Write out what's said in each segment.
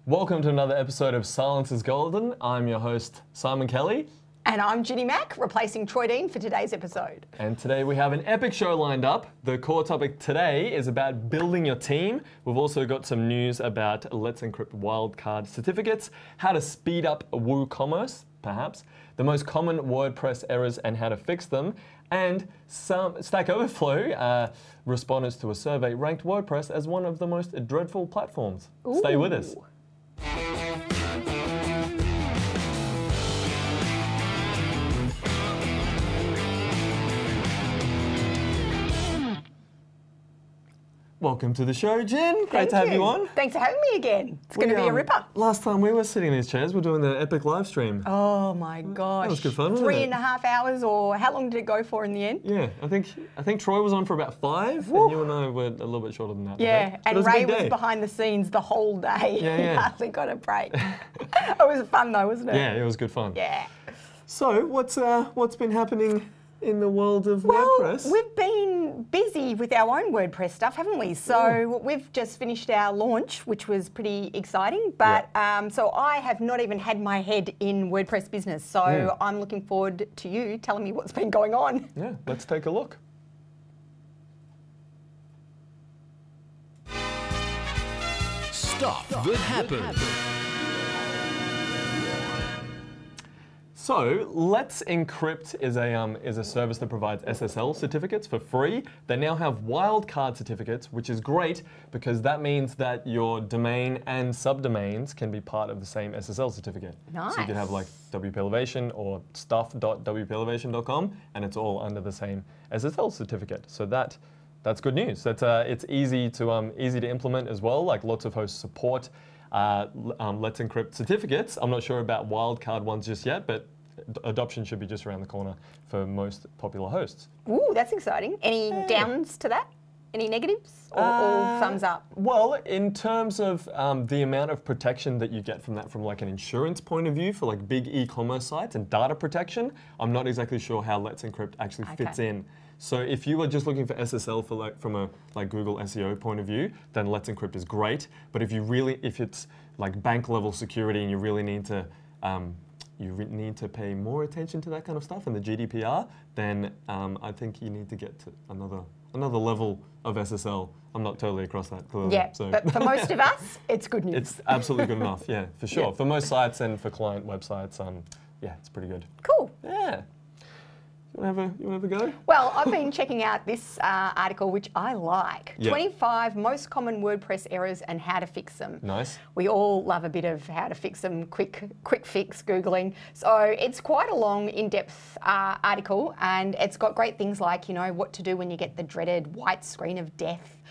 Welcome to another episode of Silence is Golden. I'm your host, Simon Kelly. And I'm Ginny Mac, replacing Troy Dean for today's episode. And today we have an epic show lined up. The core topic today is about building your team. We've also got some news about Let's Encrypt Wildcard Certificates, how to speed up WooCommerce, perhaps, the most common WordPress errors and how to fix them, and some Stack Overflow respondents to a survey ranked WordPress as one of the most dreadful platforms. Ooh. Stay with us. Welcome to the show, Jen. Great to have you on. Thanks for having me again. It's going to be a ripper. Last time we were sitting in these chairs, we're doing the epic live stream. Oh my gosh. That was good fun, wasn't it? 3.5 hours, or how long did it go for in the end? Yeah, I think Troy was on for about 5, Woo. and you and I were a little bit shorter than that. Yeah, and Ray was behind the scenes the whole day. Yeah. Hardly got a break. It was fun though, wasn't it? Yeah, it was good fun. Yeah. So, what's been happening in the world of WordPress? We've been busy with our own WordPress stuff, haven't we? So we've just finished our launch, which was pretty exciting. But so I have not even had my head in WordPress business. So I'm looking forward to you telling me what's been going on. Yeah, let's take a look. Stuff that happened. So, Let's Encrypt is a service that provides SSL certificates for free. They now have wildcard certificates, which is great because that means that your domain and subdomains can be part of the same SSL certificate. Nice. So you could have like WP Elevation or stuff.wpelevation.com, and it's all under the same SSL certificate. So that's good news. It's easy to implement as well. Like lots of hosts support Let's Encrypt certificates. I'm not sure about wildcard ones just yet, but adoption should be just around the corner for most popular hosts. Ooh, that's exciting. Any downs to that? Any negatives? Or all thumbs up? Well, in terms of the amount of protection that you get from that from like an insurance point of view for like big e-commerce sites and data protection, I'm not exactly sure how Let's Encrypt actually fits in. So if you are just looking for SSL for from a Google SEO point of view, then Let's Encrypt is great. But if it's like bank level security and you really need to pay more attention to that kind of stuff and the GDPR, then I think you need to get to another level of SSL. I'm not totally across that clearly. Yeah, so. But for most of us, it's good news. It's absolutely good enough, yeah, for sure. Yeah. For most sites and for client websites, yeah, it's pretty good. Cool. Yeah. You want to have a go? Well, I've been checking out this article, which I like. Yep. 25 most common WordPress errors and how to fix them. Nice. We all love a bit of how to fix them, quick fix Googling. So it's quite a long, in-depth article, and it's got great things like, what to do when you get the dreaded white screen of death,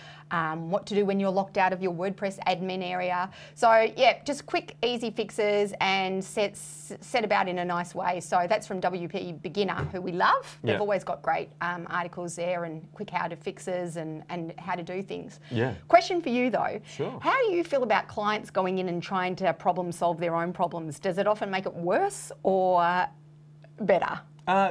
what to do when you're locked out of your WordPress admin area. So yeah, just quick, easy fixes and set about in a nice way. So that's from WP Beginner, who we love. They've always got great articles there and quick how to fixes and how to do things. Yeah. Question for you though. Sure. How do you feel about clients going in and trying to problem solve their own problems? Does it often make it worse or better?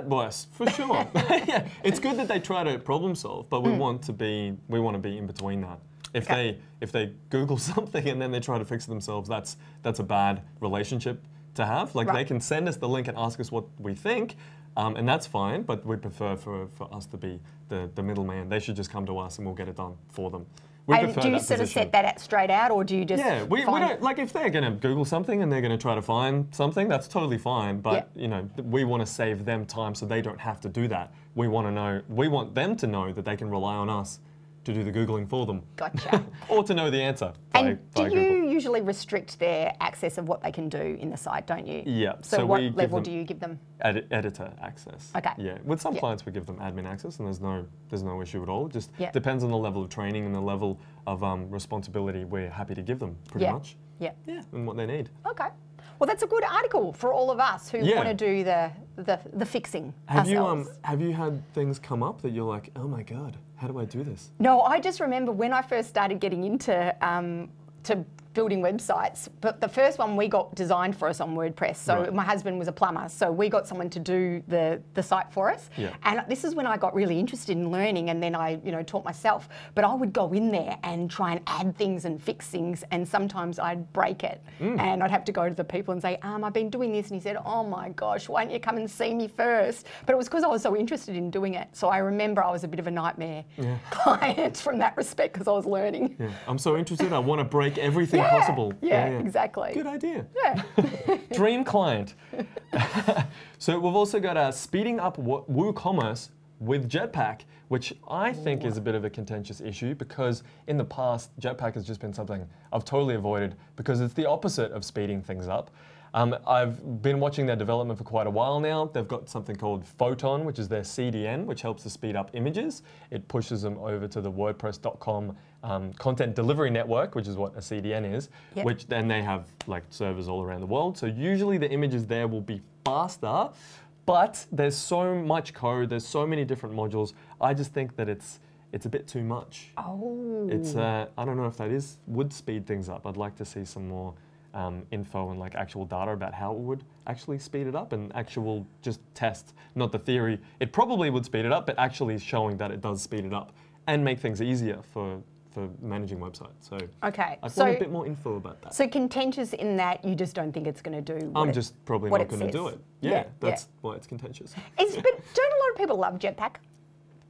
Worse, for sure. Yeah, it's good that they try to problem solve, but we want to be in between that. If they Google something and then they try to fix it themselves, that's a bad relationship to have. Like they can send us the link and ask us what we think, and that's fine. But we prefer for us to be the middleman. They should just come to us and we'll get it done for them. And do you sort of set that straight out, or do you just we don't, like if they're going to Google something and they're going to try to find something, that's totally fine. But we want to save them time so they don't have to do that. We want them to know that they can rely on us to do the Googling for them. Gotcha. Or to know the answer. And do Google. you usually restrict their access of what they can do in the site, don't you? Yeah. So what level do you give them? Editor access. Okay. Yeah. With some clients, we give them admin access, and there's no issue at all. It just depends on the level of training and the level of responsibility we're happy to give them, pretty much. Yeah. Yeah. And what they need. Okay. Well, that's a good article for all of us who want to do the fixing ourselves. Have you had things come up that you're like, oh my God, how do I do this? No, I just remember when I first started getting into to building websites, but the first one we got designed for us on WordPress. So my husband was a plumber, so we got someone to do the site for us. Yeah. And this is when I got really interested in learning, and then I taught myself. But I would go in there and try and add things and fix things, and sometimes I'd break it. And I'd have to go to the people and say, I've been doing this. And he said, oh my gosh, why don't you come and see me first? But it was because I was so interested in doing it. So I remember I was a bit of a nightmare client from that respect, because I was learning. Yeah. I'm so interested, I want to break everything possible. Yeah, exactly. Good idea. Yeah. Dream client. So we've also got speeding up WooCommerce with Jetpack, which I think is a bit of a contentious issue, because in the past, Jetpack has just been something I've totally avoided, because it's the opposite of speeding things up. I've been watching their development for quite a while now. They've got something called Photon, which is their CDN, which helps to speed up images. It pushes them over to the WordPress.com content delivery network, which is what a CDN is, which then they have like servers all around the world. So usually the images there will be faster, but there's so much code, there's so many different modules. I just think that it's a bit too much. Oh. It's I don't know if that would speed things up. I'd like to see some more info and like actual data about how it would actually speed it up, and actual just test, not the theory. It probably would speed it up, but actually showing that it does speed it up and make things easier for managing websites. So okay, I want a bit more info about that. So contentious in that you just don't think it's going to do what I'm just probably not going to do it. Yeah, that's why it's contentious. But don't a lot of people love Jetpack?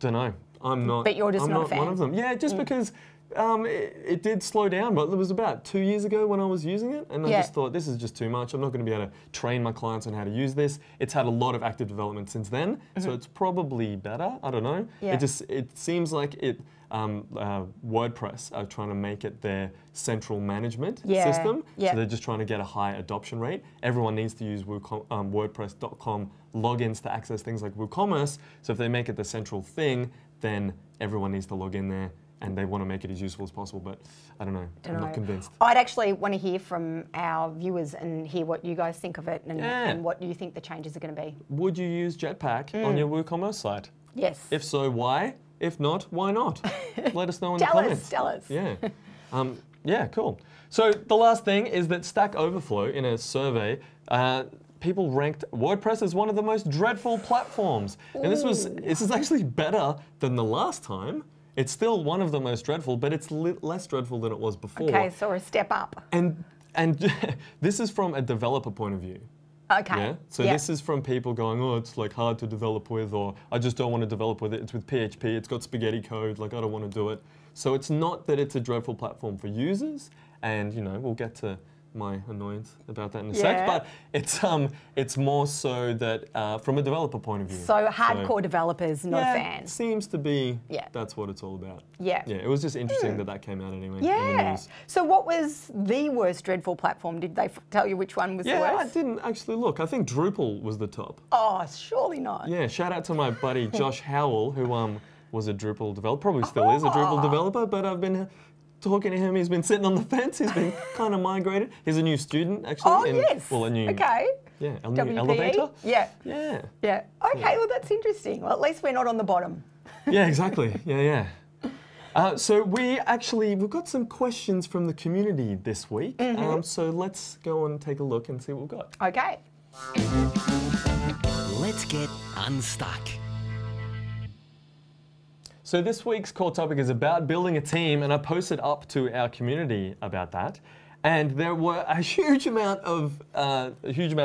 Don't know. I'm not. But you're just not a fan. One of them. Yeah, just because it did slow down, but it was about 2 years ago when I was using it, and I just thought, this is just too much. I'm not going to be able to train my clients on how to use this. It's had a lot of active development since then, so it's probably better. I don't know. Yeah. It seems like WordPress are trying to make it their central management system, so they're just trying to get a high adoption rate. Everyone needs to use WordPress.com logins to access things like WooCommerce, so if they make it the central thing, then everyone needs to log in there, and they want to make it as useful as possible, but I don't know. I'm not convinced. I'd actually want to hear from our viewers and hear what you guys think of it, and what you think the changes are going to be. Would you use Jetpack on your WooCommerce site? Yes. If so, why? If not, why not? Let us know in the comments. Tell us. Yeah. Yeah, cool. So the last thing is that Stack Overflow, in a survey, people ranked WordPress as one of the most dreadful platforms. And this is actually better than the last time. It's still one of the most dreadful, but it's less dreadful than it was before. Okay, so a step up. And this is from a developer point of view. Okay. Yeah. So this is from people going, oh, it's like hard to develop with, or I just don't want to develop with it. It's with PHP. It's got spaghetti code. Like I don't want to do it. So it's not that it's a dreadful platform for users, and we'll get to my annoyance about that in a sec. But it's more so that from a developer point of view. So hardcore developers, not a fan. Seems to be. That's what it's all about. Yeah. Yeah. It was just interesting that came out anyway. Yeah. In the news. So what was the worst dreadful platform? Did they tell you which one was the worst? Yeah, I didn't actually look. I think Drupal was the top. Oh, surely not. Yeah. Shout out to my buddy Josh Howell, who was a Drupal developer. Probably still is a Drupal developer, but I've been talking to him. He's been sitting on the fence. He's been kind of migrated. He's a new student, actually. Oh, yes. Well, a new... Okay. Yeah, a new WPE? elevator. Yeah. Yeah. Yeah. Okay, well, that's interesting. Well, at least we're not on the bottom. Yeah, exactly. Yeah. So we've got some questions from the community this week. So let's go and take a look and see what we've got. Okay. Let's get unstuck. So this week's core topic is about building a team, and I posted up to our community about that. And there were a huge amount of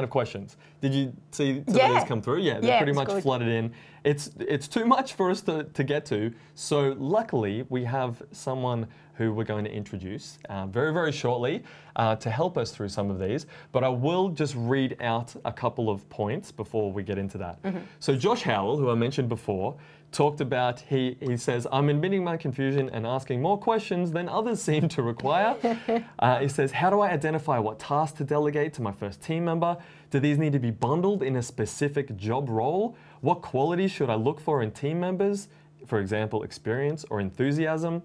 questions. Did you see some of these come through? Yeah, they're pretty much flooded in. It's too much for us to get to. So luckily, we have someone who we're going to introduce very, very shortly to help us through some of these. But I will just read out a couple of points before we get into that. So Josh Howell, who I mentioned before, talked about, he says, I'm admitting my confusion and asking more questions than others seem to require. He says, how do I identify what tasks to delegate to my first team member? Do these need to be bundled in a specific job role? What qualities should I look for in team members? For example, experience or enthusiasm.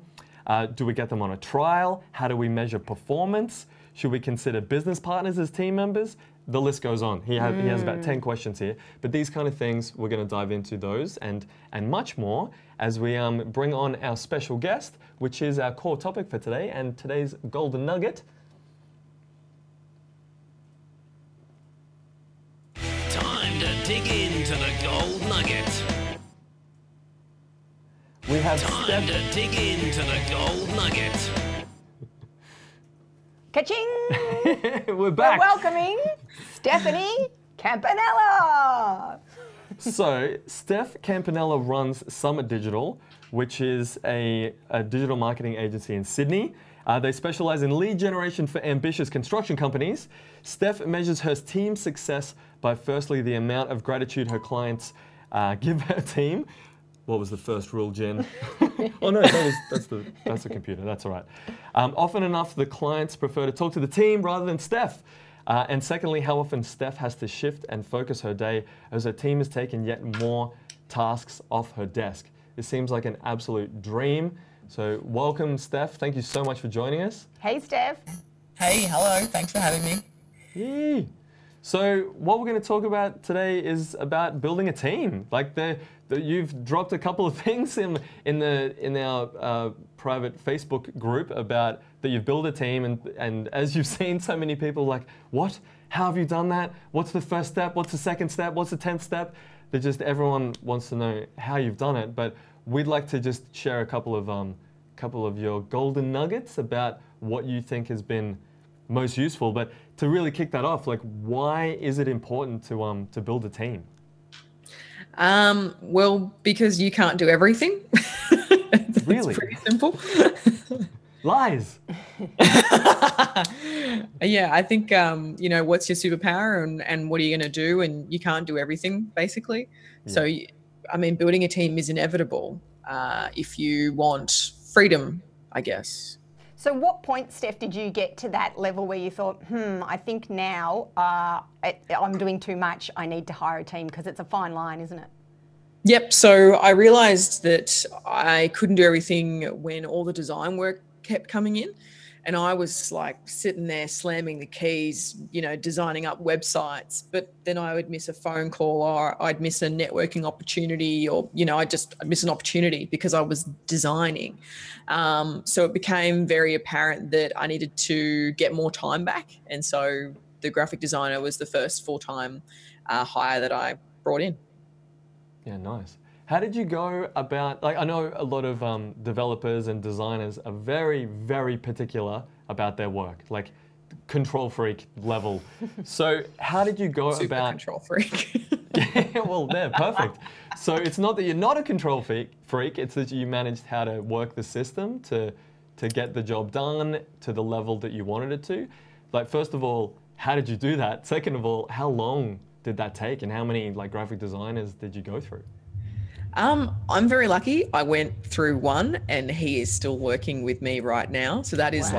Do we get them on a trial? How do we measure performance? Should we consider business partners as team members? The list goes on. He has about 10 questions here. But these kind of things, we're going to dive into those and much more as we bring on our special guest, which is our core topic for today. And today's golden nugget dig into the gold nugget. We have Time to dig into the gold nugget. Ka-ching! We're back. We're welcoming Stephanie Campanella. So, Steph Campanella runs Summit Digital, which is a digital marketing agency in Sydney. They specialize in lead generation for ambitious construction companies. Steph measures her team's success by firstly the amount of gratitude her clients give her team. What was the first rule, Jen? Oh no, that's the computer. That's all right. Often enough, the clients prefer to talk to the team rather than Steph. And secondly, how often Steph has to shift and focus her day as her team has taken yet more tasks off her desk. It seems like an absolute dream. So welcome, Steph. Thank you so much for joining us. Hey, Steph. Hey, hello. Thanks for having me. Yay. So what we're going to talk about today is about building a team. Like you've dropped a couple of things in our private Facebook group about that you've built a team, and as you've seen, so many people like, what? How have you done that? What's the first step? What's the second step? What's the 10th step? Everyone wants to know how you've done it, but we'd like to just share a couple of your golden nuggets about what you think has been most useful. But to really kick that off, like, why is it important to build a team? Well, because you can't do everything. Really? It's pretty simple. Lies. Yeah, I think, what's your superpower and what are you going to do? And you can't do everything, basically. Yeah. So, building a team is inevitable if you want freedom, I guess. So what point, Steph, did you get to that level where you thought, I think now I'm doing too much, I need to hire a team? Because it's a fine line, isn't it? Yep. So I realized that I couldn't do everything when all the design work kept coming in. And I was like sitting there slamming the keys, designing up websites, but then I would miss a phone call or I'd miss a networking opportunity or, I'd miss an opportunity because I was designing. So it became very apparent that I needed to get more time back. And so the graphic designer was the first full-time hire that I brought in. Yeah, nice. How did you go about, I know a lot of developers and designers are very, very particular about their work, like control freak level. So how did you go Super about... control freak. Yeah, well, they're perfect. So it's not that you're not a control freak, it's that you managed how to work the system to get the job done to the level that you wanted it to. Like, first of all, how did you do that? Second of all, how long did that take and how many graphic designers did you go through? I'm very lucky. I went through one and he is still working with me right now. So that is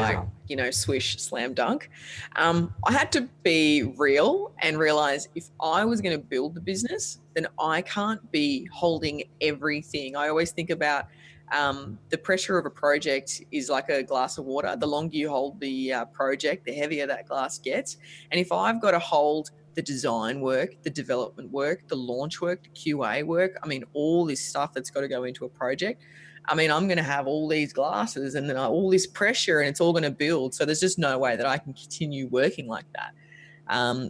swish, slam dunk. I had to be real and realize if I was going to build the business, then I can't be holding everything. I always think about the pressure of a project is like a glass of water. The longer you hold the project, the heavier that glass gets. And if I've got to hold the design work, the development work, the launch work, the QA work, all this stuff that's got to go into a project. I'm going to have all these glasses and then all this pressure and it's all going to build. So there's just no way that I can continue working like that.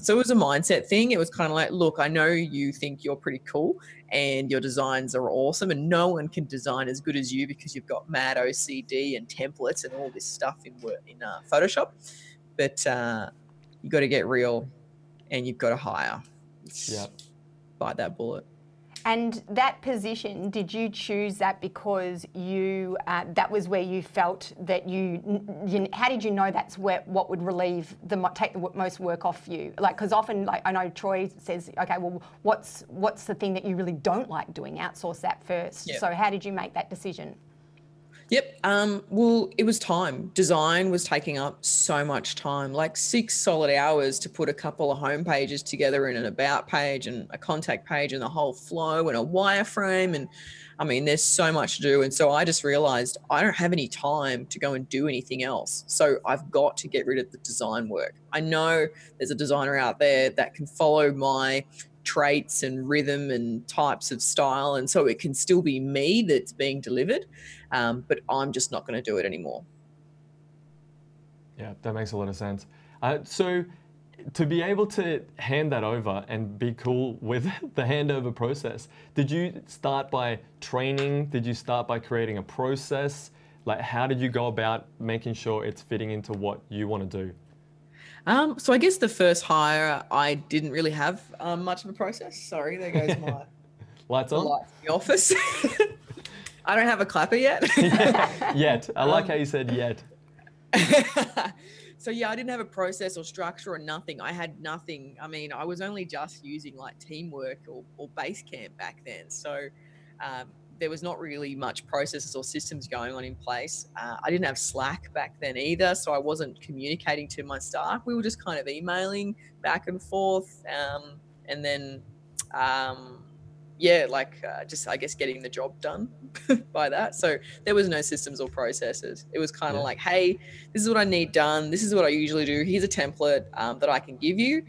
So it was a mindset thing. It was kind of like, look, I know you think you're pretty cool and your designs are awesome and no one can design as good as you because you've got mad OCD and templates and all this stuff in Photoshop. But you got to get real. And you've got to hire. Yeah. Bite that bullet. And that position, did you choose that because you that was where you felt that how did you know that's what would take the most work off you? Because often, I know Troy says, okay, well, what's the thing that you really don't like doing? Outsource that first. Yep. So how did you make that decision? Yep. Well, it was time. Design was taking up so much time, like 6 solid hours to put a couple of home pages together in an about page and a contact page and the whole flow and a wireframe. And there's so much to do. And so I just realized I don't have any time to go and do anything else. So I've got to get rid of the design work. I know there's a designer out there that can follow my traits and rhythm and types of style. And so it can still be me that's being delivered. But I'm just not going to do it anymore. Yeah, that makes a lot of sense. So to be able to hand that over and be cool with the handover process, did you start by training? Did you start by creating a process? Like, how did you go about making sure it's fitting into what you want to do? So I guess the first hire, I didn't really have much of a process. Sorry, there goes my lights on. Lights in the office. I don't have a clapper yet. Yet. I like how you said yet. So yeah, I didn't have a process or structure or nothing. I had nothing. I mean, I was only just using like Teamwork or Basecamp back then. So there was not really much processes or systems going on in place. I didn't have Slack back then either. So I wasn't communicating to my staff. We were just kind of emailing back and forth. And then, yeah, like just, I guess, getting the job done by that. So there was no systems or processes. It was kind of like, hey, this is what I need done. This is what I usually do. Here's a template that I can give you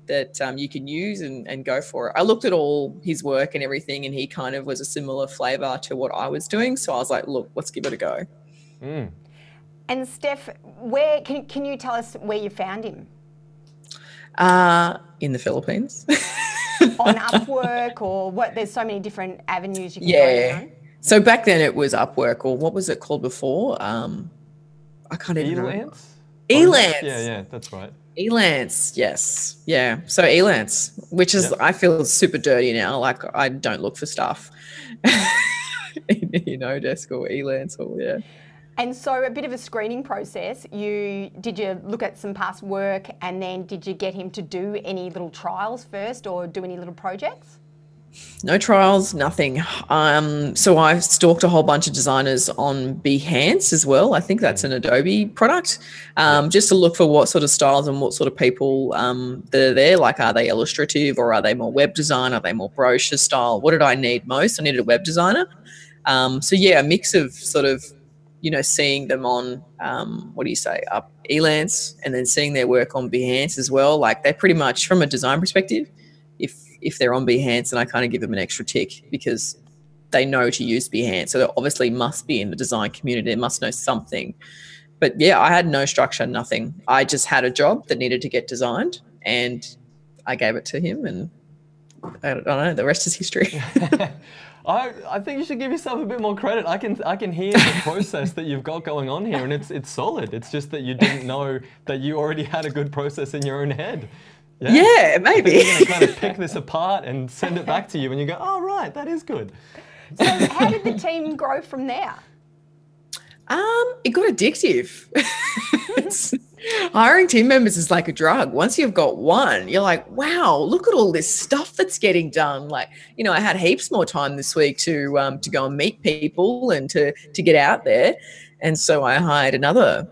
that you can use and go for it. I looked at all his work and everything, and he kind of was a similar flavor to what I was doing. So I was like, look, let's give it a go. Mm. And Steph, where can you tell us where you found him? In the Philippines. On Upwork or what? There's so many different avenues you can go down. So back then it was Upwork, or what was it called before? I can't even remember. Elance. Yeah, that's right. Elance, yes. Yeah. So Elance, which is, I feel super dirty now. Like I don't look for stuff. Desk or Elance or yeah. And so a bit of a screening process. Did you look at some past work, and then did you get him to do any little trials first or do any little projects? No trials, nothing. So I stalked a whole bunch of designers on Behance as well. I think that's an Adobe product, just to look for what sort of styles and what sort of people that are there. Like, are they illustrative or are they more web design? Are they more brochure style? What did I need most? I needed a web designer. So yeah, a mix of sort of, seeing them on, Elance, and then seeing their work on Behance as well. Like, they're pretty much, from a design perspective, if they're on Behance, and I kind of give them an extra tick because they know to use Behance. So they obviously must be in the design community. They must know something. But yeah, I had no structure, nothing. I just had a job that needed to get designed, and I gave it to him, and I don't know, the rest is history. I think you should give yourself a bit more credit. I can hear the process that you've got going on here, and it's solid. It's just that you didn't know that you already had a good process in your own head. Yeah, maybe. You're going to kind of pick this apart and send it back to you, and you go, oh, right, that is good. So how did the team grow from there? It got addictive. Hiring team members is like a drug. Once you've got one, you're like, wow, look at all this stuff that's getting done. Like, I had heaps more time this week to go and meet people and to get out there. And so I hired another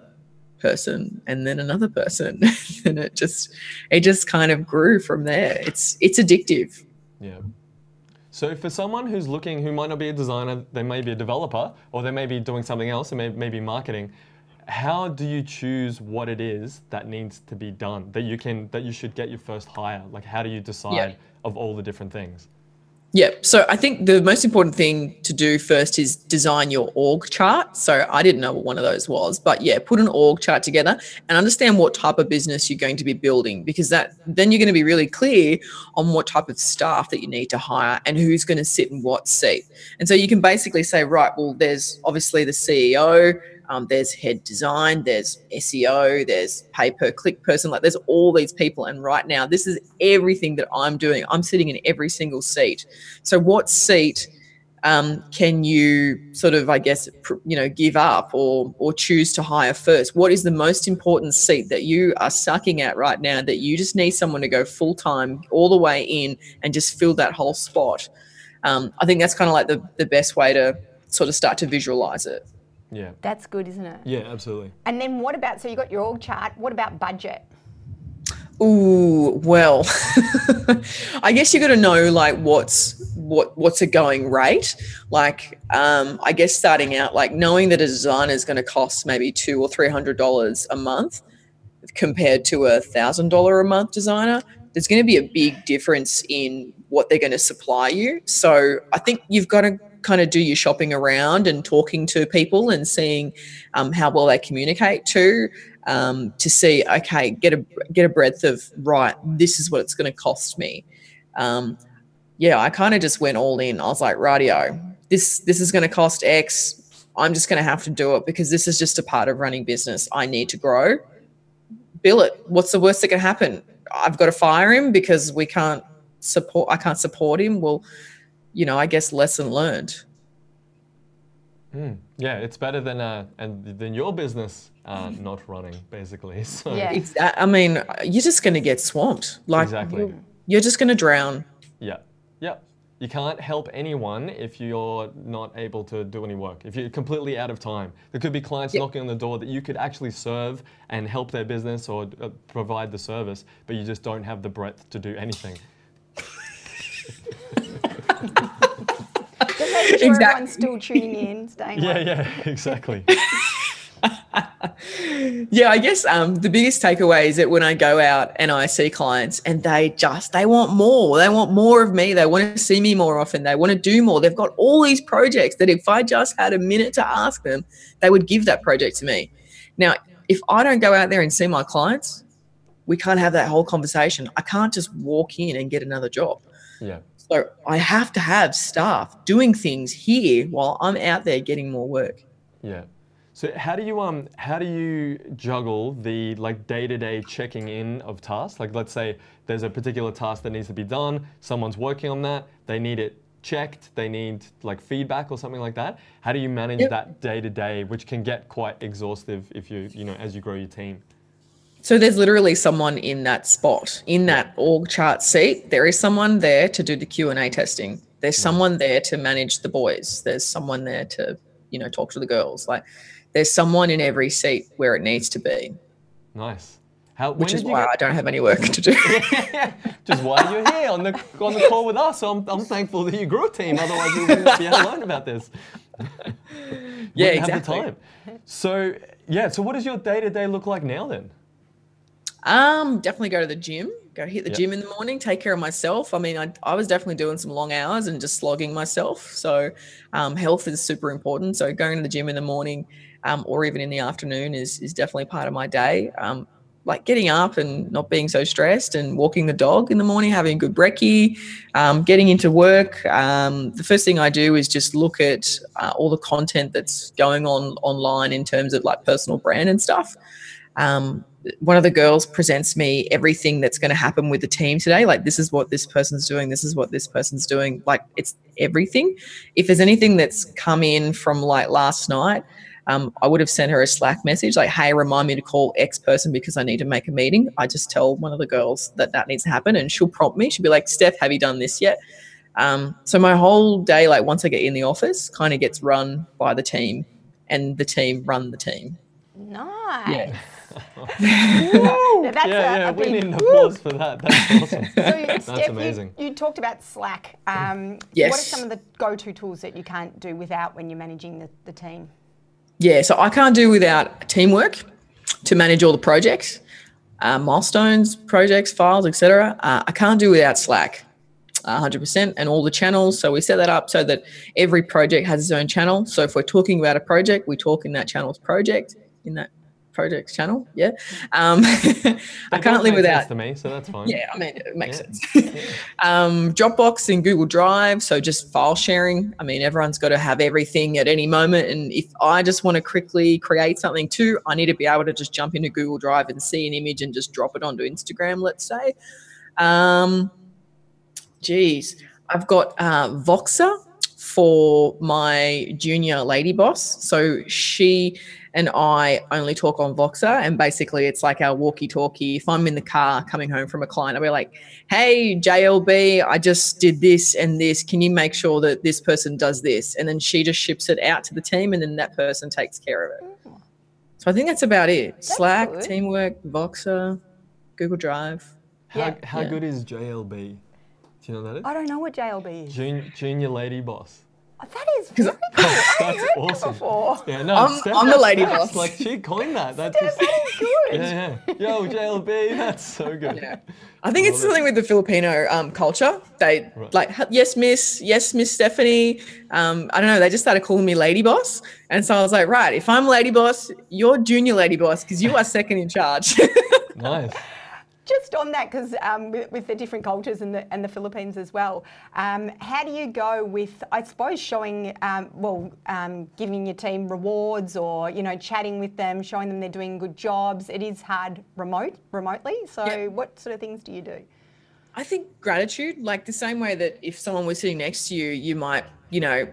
person and then another person, and it just kind of grew from there. It's addictive. Yeah. So for someone who's looking, who might not be a designer, they may be a developer, or they may be doing something else, and maybe marketing, how do you choose what it is that needs to be done, that you should get your first hire? Like, how do you decide of all the different things? Yeah, so I think the most important thing to do first is design your org chart. So I didn't know what one of those was, but yeah, put an org chart together and understand what type of business you're going to be building, because then you're going to be really clear on what type of staff that you need to hire and who's going to sit in what seat. And so you can basically say, right, well, there's obviously the CEO, there's head design, there's SEO, there's pay-per-click person. Like, there's all these people. And right now, this is everything that I'm doing. I'm sitting in every single seat. So what seat can you sort of, I guess, give up or choose to hire first? What is the most important seat that you are sucking at right now that you just need someone to go full-time all the way in and just fill that whole spot? I think that's kind of like the best way to sort of start to visualize it. Yeah. That's good, isn't it? Yeah, absolutely. And then what about, so you got your org chart, what about budget? Ooh, well, I guess you got to know like what's a going rate. Like, I guess starting out, like knowing that a designer is going to cost maybe $200 or $300 a month compared to $1,000 a month designer, there's going to be a big difference in what they're going to supply you. So I think you've got to kind of do your shopping around and talking to people and seeing how well they communicate too. to see, okay, get a breadth of, right, this is what it's going to cost me. Yeah, I kind of just went all in. I was like, rightio, this is going to cost X. I'm just going to have to do it because this is just a part of running business. I need to grow. Bill it. What's the worst that can happen? I've got to fire him because I can't support him. Well, you know, I guess lesson learned. Yeah, it's better than your business not running, basically. So. Yeah. I mean, you're just going to get swamped. Like, exactly. You're just going to drown. Yeah. Yeah. You can't help anyone if you're not able to do any work, if you're completely out of time. There could be clients knocking on the door that you could actually serve and help their business or provide the service, but you just don't have the breadth to do anything. Just making sure everyone's still tuning in, staying Yeah, on. yeah, exactly. Yeah, I guess the biggest takeaway is that when I go out and I see clients and they want more. They want more of me. They want to see me more often. They want to do more. They've got all these projects that if I just had a minute to ask them, they would give that project to me. Now, if I don't go out there and see my clients, we can't have that whole conversation. I can't just walk in and get another job. Yeah. So I have to have staff doing things here while I'm out there getting more work. Yeah. So how do you juggle the like day-to-day checking in of tasks? Like let's say there's a particular task that needs to be done, someone's working on that, they need it checked, they need like feedback or something like that. How do you manage that day-to-day, which can get quite exhaustive if as you grow your team? So there's literally someone in that spot, in that org chart seat. There is someone there to do the Q&A testing. There's someone there to manage the boys. There's someone there to, talk to the girls. Like there's someone in every seat where it needs to be. Nice. Which is why I don't have any work to do. Just why you're here on the call with us. So I'm thankful that you grew a team. Otherwise, we wouldn't be able to learn about this. Yeah, exactly. Have the time. So what does your day-to-day look like now then? Definitely go to the gym. Go hit the gym in the morning, take care of myself. I mean, I was definitely doing some long hours and just slogging myself. So health is super important. So going to the gym in the morning or even in the afternoon is definitely part of my day. Like getting up and not being so stressed and walking the dog in the morning, having a good brekkie, getting into work. The first thing I do is just look at all the content that's going on online in terms of like personal brand and stuff. One of the girls presents me everything that's going to happen with the team today. Like, this is what this person's doing. This is what this person's doing. Like, it's everything. If there's anything that's come in from like last night, I would have sent her a Slack message like, hey, remind me to call X person because I need to make a meeting. I just tell one of the girls that needs to happen and she'll prompt me. She'll be like, Steph, have you done this yet? So my whole day, like once I get in the office, kind of gets run by the team and the team run the team. Nice. Yeah. That's we need an applause for that. That's awesome. So, That's amazing. You talked about Slack. Yes. What are some of the go-to tools that you can't do without when you're managing the team? Yeah, so I can't do without teamwork to manage all the projects, milestones, projects, files, etc. I can't do without Slack, 100%, and all the channels. So we set that up so that every project has its own channel. So if we're talking about a project, we talk in that channel's project, in that project's channel. Yeah. I can't live without. Sense to me, so that's fine. Yeah, I mean, it makes sense. Dropbox and Google Drive, so just file sharing. I mean, everyone's got to have everything at any moment. And if I just want to quickly create something too, I need to be able to just jump into Google Drive and see an image and just drop it onto Instagram, let's say. I've got Voxer for my junior lady boss. So she and I only talk on Voxer, and basically it's like our walkie-talkie. If I'm in the car coming home from a client, I'll be like, hey, JLB, I just did this and this. Can you make sure that this person does this? And then she just ships it out to the team, and then that person takes care of it. So I think that's about it. That's Slack, good. Teamwork, Voxer, Google Drive. How good is JLB? Do you know what that is? I don't know what JLB is. Junior lady boss. That is very cool. That's awesome. Before. Yeah, no, I'm the lady boss. Like she coined that. That's Steph, that is good. yeah. Yo, JLB, that's so good. Yeah. I think it's something with the Filipino culture. They like, yes, Miss Stephanie. I don't know. They just started calling me Lady Boss, and so I was like, right, if I'm Lady Boss, you're Junior Lady Boss because you are second in charge. Nice. Just on that, because with the different cultures and the Philippines as well, how do you go with, I suppose, showing, giving your team rewards or, chatting with them, showing them they're doing good jobs? It is hard remotely. So what sort of things do you do? I think gratitude, like the same way that if someone was sitting next to you, you might,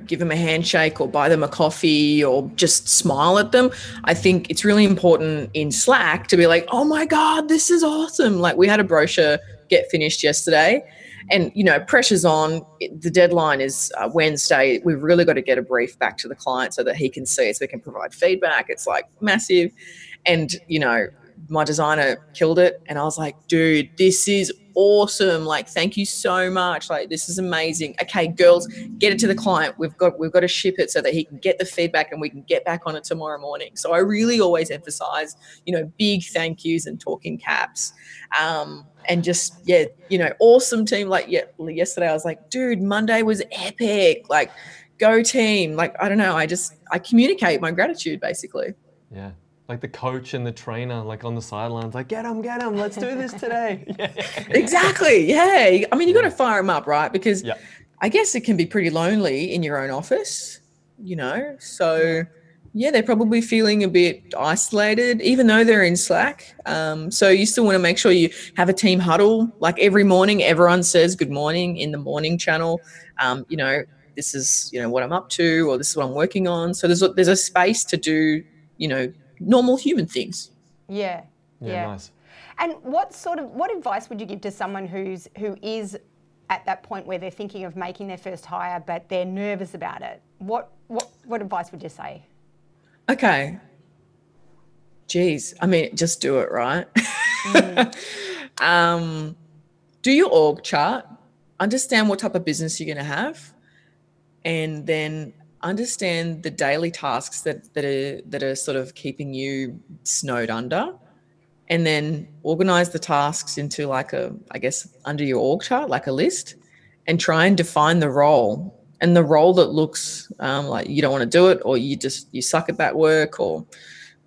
give them a handshake or buy them a coffee or just smile at them. I think it's really important in Slack to be like, oh my God, this is awesome. Like we had a brochure get finished yesterday and, pressure's on. The deadline is Wednesday. We've really got to get a brief back to the client so that he can see it, so we can provide feedback. It's like massive. And, my designer killed it. And I was like, dude, this is awesome. Like, thank you so much. Like, this is amazing. Okay, girls, get it to the client. We've got to ship it so that he can get the feedback and we can get back on it tomorrow morning. So I really always emphasize, big thank yous and talking caps. And just, awesome team. Like, yesterday I was like, dude, Monday was epic. Like, go team. Like, I don't know. I communicate my gratitude basically. Yeah. Like the coach and the trainer, like on the sidelines, like, get him, let's do this today. Yeah. Exactly, yeah. I mean, you got to fire them up, right? Because I guess it can be pretty lonely in your own office, So, they're probably feeling a bit isolated, even though they're in Slack. So you still want to make sure you have a team huddle. Like every morning, everyone says good morning in the morning channel. This is, what I'm up to, or this is what I'm working on. So there's a space to do, normal human things. Yeah. Nice. And what advice would you give to someone who is at that point where they're thinking of making their first hire, but they're nervous about it? What advice would you say? Okay. Geez, I mean, just do it, right? Do your org chart, understand what type of business you're going to have, and then understand the daily tasks that are sort of keeping you snowed under, and then organize the tasks into like under your org chart, like a list, and try and define the role, and the role that looks like you don't want to do it, or you suck at that work, or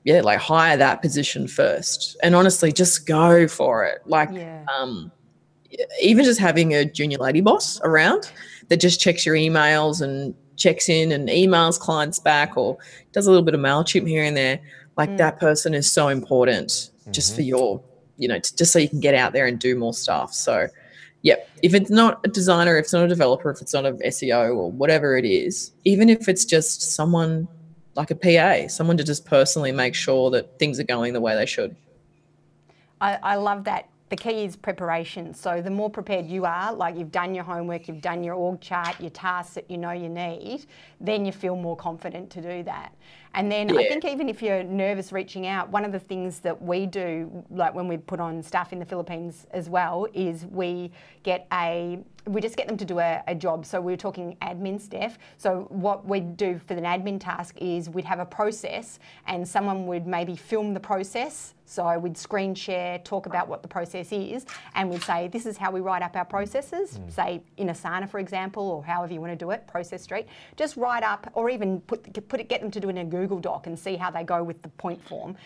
like hire that position first. And honestly, just go for it. Like, even just having a junior lady boss around that just checks your emails and checks in and emails clients back, or does a little bit of MailChimp here and there, like that person is so important just for your, just so you can get out there and do more stuff. So, if it's not a designer, if it's not a developer, if it's not an SEO or whatever it is, even if it's just someone like a PA, someone to just personally make sure that things are going the way they should. I love that. The key is preparation. So the more prepared you are, like you've done your homework, you've done your org chart, your tasks that you need, then you feel more confident to do that. And then I think even if you're nervous reaching out, one of the things that we do, like when we put on staff in the Philippines as well, is we just get them to do a job. So we were talking admin stuff. So what we'd do for an admin task is we'd have a process and someone would maybe film the process. So we'd screen share, talk about what the process is, and we'd say, this is how we write up our processes, say in Asana, for example, or however you want to do it, Process Street. Just write up, or even get them to do it in a Google Doc and see how they go with the point form.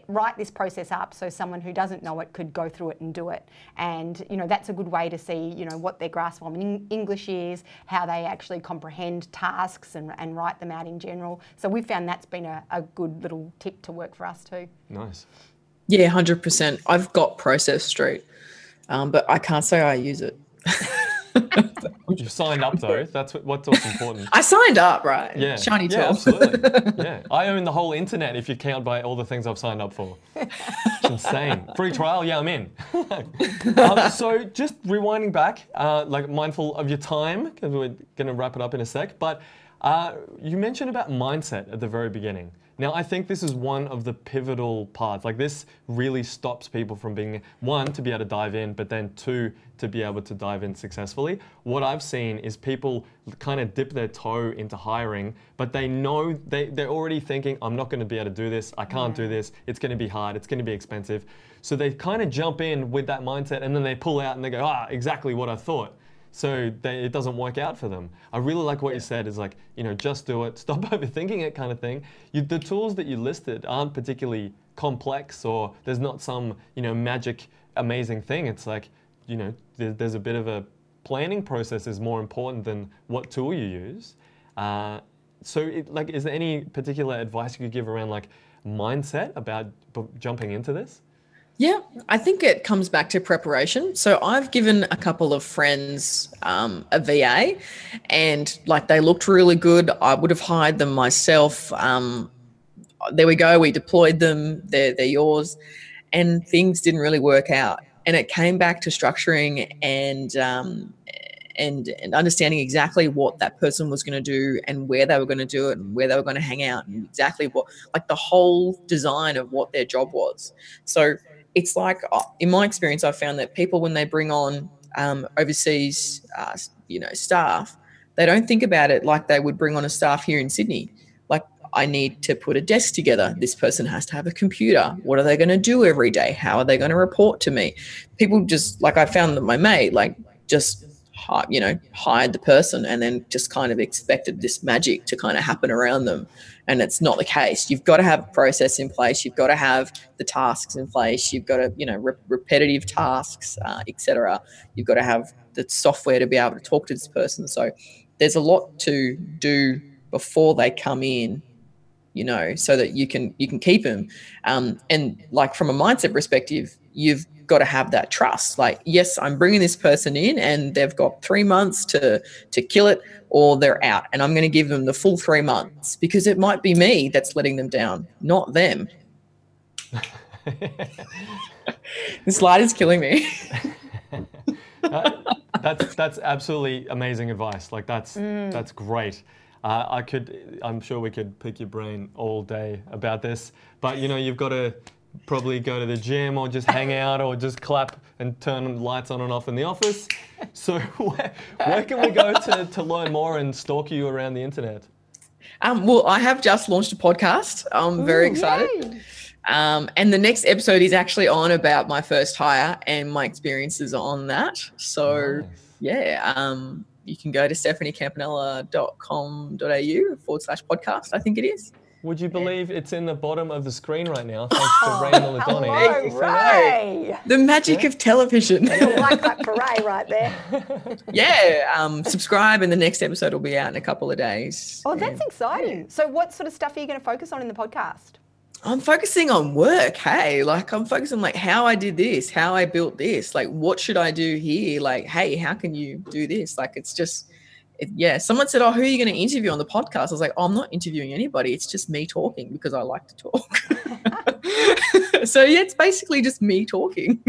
Write this process up so someone who doesn't know it could go through it and do it. And, that's a good way to see, what their grasp of English is, how they actually comprehend tasks and write them out in general. So we found that's been a good little tip to work for us too. Nice. Yeah, 100%. I've got Process Street, but I can't say I use it. You've signed up though. That's what's important. I signed up, right? Yeah. Shiny tool. Yeah, absolutely. Yeah. I own the whole internet if you count by all the things I've signed up for. It's insane. Free trial, yeah, I'm in. So just rewinding back, like mindful of your time, because we're going to wrap it up in a sec, but you mentioned about mindset at the very beginning. Now, I think this is one of the pivotal parts. Like, this really stops people from being, one, to be able to dive in, but then two, to be able to dive in successfully. What I've seen is people kind of dip their toe into hiring, but they know, they're already thinking, I'm not going to be able to do this, I can't do this, it's going to be hard, it's going to be expensive. So they kind of jump in with that mindset, and then they pull out and they go, exactly what I thought. So it doesn't work out for them. I really like what you said is like, just do it, stop overthinking it kind of thing. The tools that you listed aren't particularly complex, or there's not some, magic, amazing thing. It's like, there's a bit of a planning process is more important than what tool you use. So is there any particular advice you could give around like mindset about jumping into this? Yeah, I think it comes back to preparation. So I've given a couple of friends a VA, and like they looked really good. I would have hired them myself. There we go. We deployed them. They're yours, and things didn't really work out. And it came back to structuring and understanding exactly what that person was going to do and where they were going to do it and where they were going to hang out and exactly what, like the whole design of what their job was. So it's like, in my experience, I've found that people, when they bring on overseas, staff, they don't think about it like they would bring on a staff here in Sydney. Like, I need to put a desk together. This person has to have a computer. What are they going to do every day? How are they going to report to me? People just, like, I found that my mate, like, just hired the person and then just kind of expected this magic to kind of happen around them. And it's not the case. You've got to have a process in place. You've got to have the tasks in place. You've got to, repetitive tasks, etc. You've got to have the software to be able to talk to this person. So there's a lot to do before they come in, so that you can keep them. And like from a mindset perspective, you've got to have that trust. Like, yes, I'm bringing this person in and they've got 3 months to kill it, or they're out, and I'm going to give them the full 3 months, because it might be me that's letting them down, not them. This slide is killing me. That's absolutely amazing advice. Like that's great. I'm sure we could pick your brain all day about this, but you've got to probably go to the gym or just hang out or just clap and turn lights on and off in the office. So where can we go to learn more and stalk you around the internet? Well, I have just launched a podcast. I'm very excited. Yay. And the next episode is actually on about my first hire and my experiences on that. So you can go to stephaniecampanella.com.au/podcast, I think it is. Would you believe it's in the bottom of the screen right now, thanks to Ray Militoni. Hello, Ray. The magic of television. I like that for Ray right there. Subscribe and the next episode will be out in a couple of days. Oh, that's exciting. So what sort of stuff are you going to focus on in the podcast? I'm focusing on work. Hey, like I'm focusing on like how I did this, how I built this, like what should I do here? Like, hey, how can you do this? Like, it's just, someone said, who are you going to interview on the podcast? I was like, I'm not interviewing anybody. It's just me talking because I like to talk. So it's basically just me talking.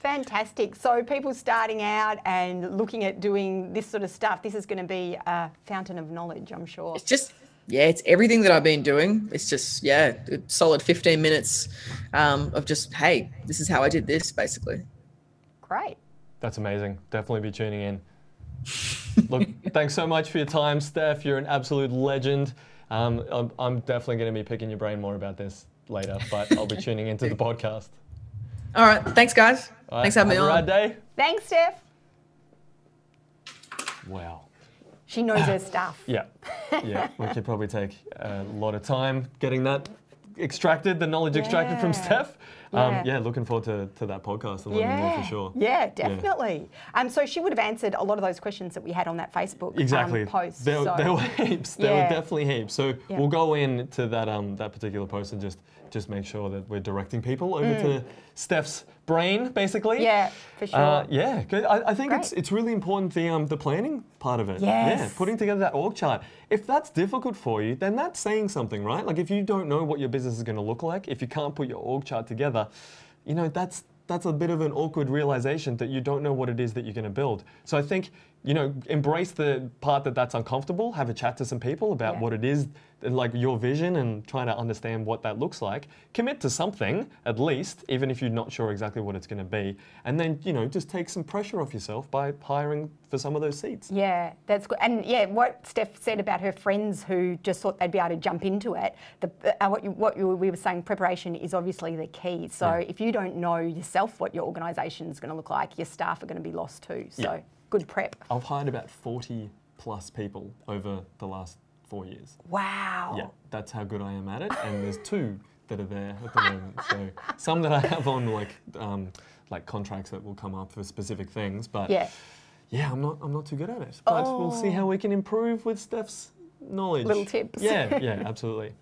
Fantastic. So people starting out and looking at doing this sort of stuff, this is going to be a fountain of knowledge, I'm sure. It's just, it's everything that I've been doing. It's just, a solid 15 minutes of just, hey, this is how I did this, basically. Great. That's amazing. Definitely be tuning in. Look, thanks so much for your time, Steph. You're an absolute legend. I'm definitely going to be picking your brain more about this later, but I'll be tuning into the podcast. All right. Thanks, guys. All right, thanks for having me on. Have a rad day. Thanks, Steph. Wow. She knows her stuff. Yeah. We could probably take a lot of time getting that extracted, the knowledge extracted from Steph. Looking forward to that podcast and learning more for sure. Yeah, definitely. So she would have answered a lot of those questions that we had on that Facebook post. There were heaps. There were definitely heaps. So we'll go into that that particular post and just make sure that we're directing people over to Steph's brain, basically. Yeah, for sure. Good. I think it's really important, the planning part of it. Yes. Yeah, putting together that org chart. If that's difficult for you, then that's saying something, right? Like if you don't know what your business is going to look like, if you can't put your org chart together, that's a bit of an awkward realization that you don't know what it is that you're going to build. So I think you know, embrace the part that's uncomfortable, have a chat to some people about what it is, like your vision, and trying to understand what that looks like. Commit to something, at least, even if you're not sure exactly what it's going to be. And then, you know, just take some pressure off yourself by hiring for some of those seats. Yeah, that's good. And yeah, what Steph said about her friends who just thought they'd be able to jump into it, we were saying, preparation is obviously the key. So if you don't know yourself what your organisation is going to look like, your staff are going to be lost too. So good prep. I've hired about 40 plus people over the last 4 years. Wow. Yeah, that's how good I am at it. And there's 2 that are there at the moment. So some that I have on like contracts that will come up for specific things. But yeah, I'm not too good at it. But we'll see how we can improve with Steph's knowledge. Little tips. Yeah, absolutely.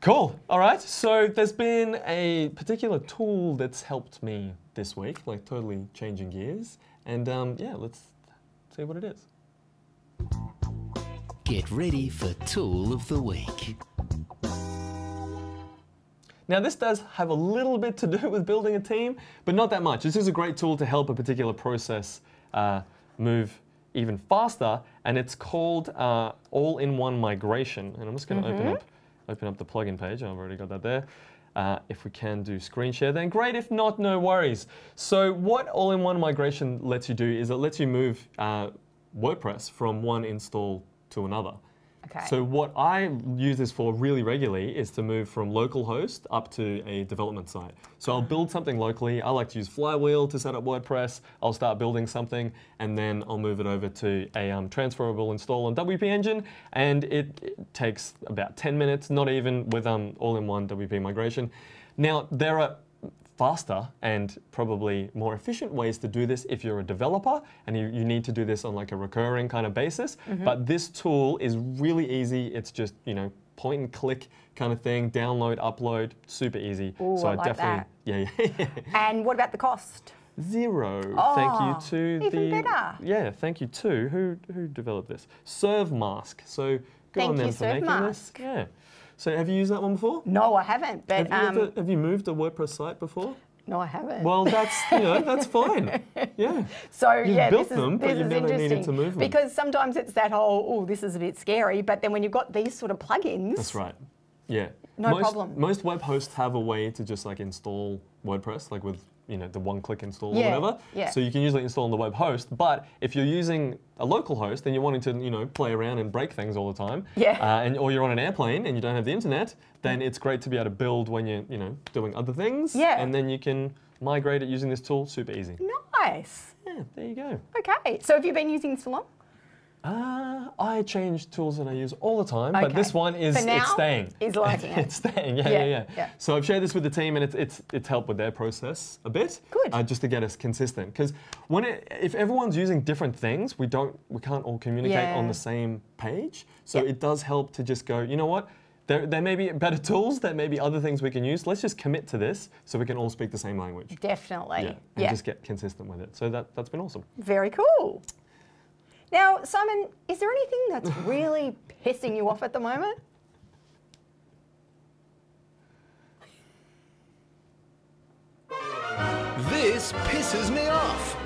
Cool. All right. So there's been a particular tool that's helped me this week, like totally changing gears. And yeah, let's see what it is. Get ready for Tool of the Week. Now this does have a little bit to do with building a team, but not that much. This is a great tool to help a particular process move even faster, and it's called AllinOne Migration. And I'm just going to open up the plugin page. I've already got that there. If we can do screen share, then great. If not, no worries. So what All-in-One Migration lets you do is it lets you move WordPress from one install to another. Okay. So what I use this for really regularly is to move from localhost up to a development site. So I'll build something locally. I like to use Flywheel to set up WordPress. I'll start building something, and then I'll move it over to a transferable install on WP Engine, and it takes about 10 minutes, not even, with all-in-one WP migration. Now, there are faster and probably more efficient ways to do this if you're a developer and you need to do this on like a recurring kind of basis. But this tool is really easy. It's just, you know, point and click kind of thing, download, upload, super easy. Ooh, so I like definitely, that. And what about the cost? Zero. Oh, thank you to even better. Yeah, thank you to who developed this. ServeMask. So good on them for making this. Yeah. So have you used that one before? No, I haven't. But have you moved a WordPress site before? No, I haven't. Well, that's that's fine. Yeah. So You've built this them, but is you've never needed to move them. because sometimes it's that whole, oh, this is a bit scary. But then when you've got these sort of plugins, That's right. Yeah. No problem. Most web hosts have a way to just like install WordPress, like with the one-click install Yeah, or whatever. yeah. So you can usually install on the web host. But if you're using a local host and you're wanting to play around and break things all the time, or you're on an airplane and you don't have the internet, then it's great to be able to build when you're doing other things. Yeah. And then you can migrate it using this tool. Super easy. nice. Yeah. There you go. Okay. So have you been using this for long? I change tools that I use all the time, but this one is For now, it's staying. is liking it. It's staying, Yeah, yeah. yeah. So I've shared this with the team, and it's helped with their process a bit. Good. Just to get us consistent, because if everyone's using different things, we can't all communicate on the same page. So it does help to just go, you know what? There may be better tools, there may be other things we can use. Let's just commit to this so we can all speak the same language. Definitely. Yeah, and just get consistent with it. So that's been awesome. Very cool. Now, Simon, is there anything that's really pissing you off at the moment? This pisses me off.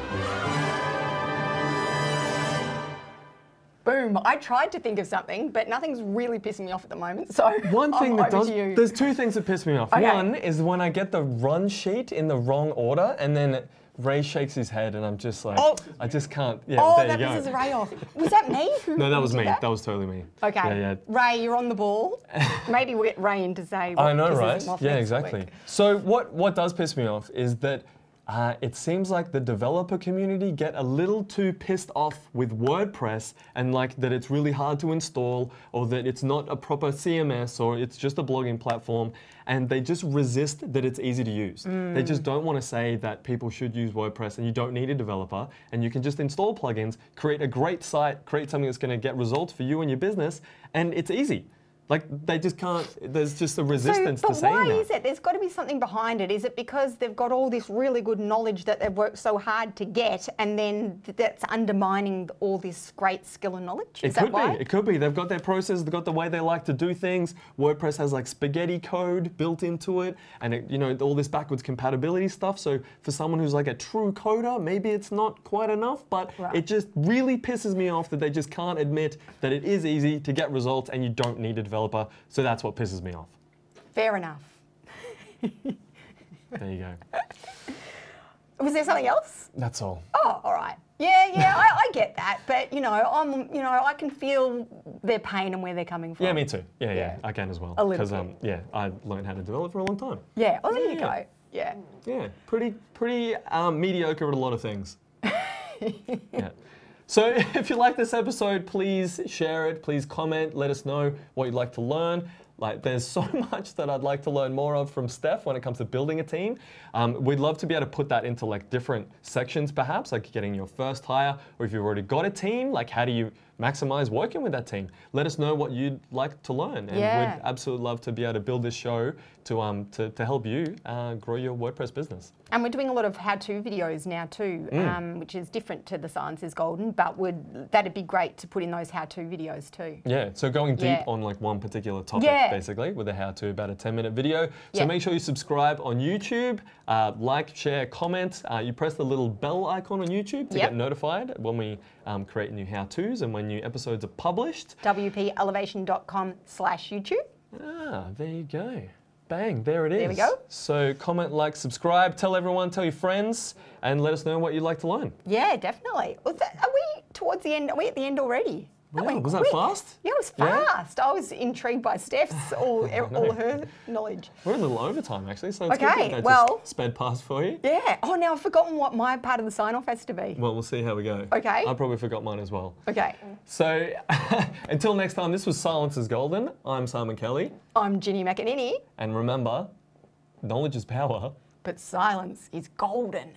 Boom. I tried to think of something, but nothing's really pissing me off at the moment. So one thing that over does, to you. there's two things that piss me off. Okay. One is when I get the run sheet in the wrong order, and then Ray shakes his head, and I'm just like, I just can't. Yeah, Oh, there that you go. pisses Ray off. Was that me? No, that was did me. That? That was totally me. Okay. Yeah. Ray, you're on the ball. Maybe we'll get Ray in to say what I know, pisses right? him off Yeah, next exactly. week. So what does piss me off is that it seems like the developer community get a little too pissed off with WordPress and like that it's really hard to install, or that it's not a proper CMS, or it's just a blogging platform, and they just resist that it's easy to use. They just don't want to say that people should use WordPress and you don't need a developer and you can just install plugins, create a great site, create something that's going to get results for you and your business, and it's easy. Like they just can't, there's just a resistance but to saying that. why is it? There's got to be something behind it. Is it because they've got all this really good knowledge that they've worked so hard to get, and then that's undermining all this great skill and knowledge? Is that why? It could be. They've got their process, they've got the way they like to do things. WordPress has like spaghetti code built into it, and it, you know, all this backwards compatibility stuff. So for someone who's like a true coder, maybe it's not quite enough, but it just really pisses me off that they just can't admit that it is easy to get results and you don't need a developer. So that's what pisses me off. Fair enough. There you go. Was there something else? That's all. Oh, all right. Yeah, I get that, but I can feel their pain and where they're coming from. Yeah, me too. Yeah, I can as well. A little because yeah, I learned how to develop for a long time. Yeah. Oh, there you go. Yeah. Yeah, pretty mediocre at a lot of things. Yeah. So if you like this episode, please share it, please comment, let us know what you'd like to learn. Like, there's so much that I'd like to learn more of from Steph when it comes to building a team. We'd love to be able to put that into like different sections perhaps, like getting your first hire, or if you've already got a team, like how do you maximize working with that team? Let us know what you'd like to learn, and we'd absolutely love to be able to build this show to help you grow your WordPress business. And we're doing a lot of how-to videos now too, which is different to the Science is Golden, but that'd be great to put in those how-to videos too. Yeah, so going deep on like one particular topic basically with a how-to, about a 10-minute video. So make sure you subscribe on YouTube, like, share, comment. You press the little bell icon on YouTube to get notified when we create new how-tos and when new episodes are published. wpelevation.com/YouTube. Ah, there you go. Bang, there it is. There we go. So comment, like, subscribe, tell everyone, tell your friends, and let us know what you'd like to learn. Yeah, definitely. Are we towards the end? Are we at the end already? Yeah, was that fast? Yeah, it was fast. I was intrigued by Steph's, all her knowledge. We're a little overtime actually, so it's good Okay, that well, just sped past for you. Yeah. Oh, now I've forgotten what my part of the sign-off has to be. Well, we'll see how we go. Okay. I probably forgot mine as well. Okay. So until next time, this was Silence is Golden. I'm Simon Kelly. I'm Ginny Mac. And remember, knowledge is power. But silence is golden.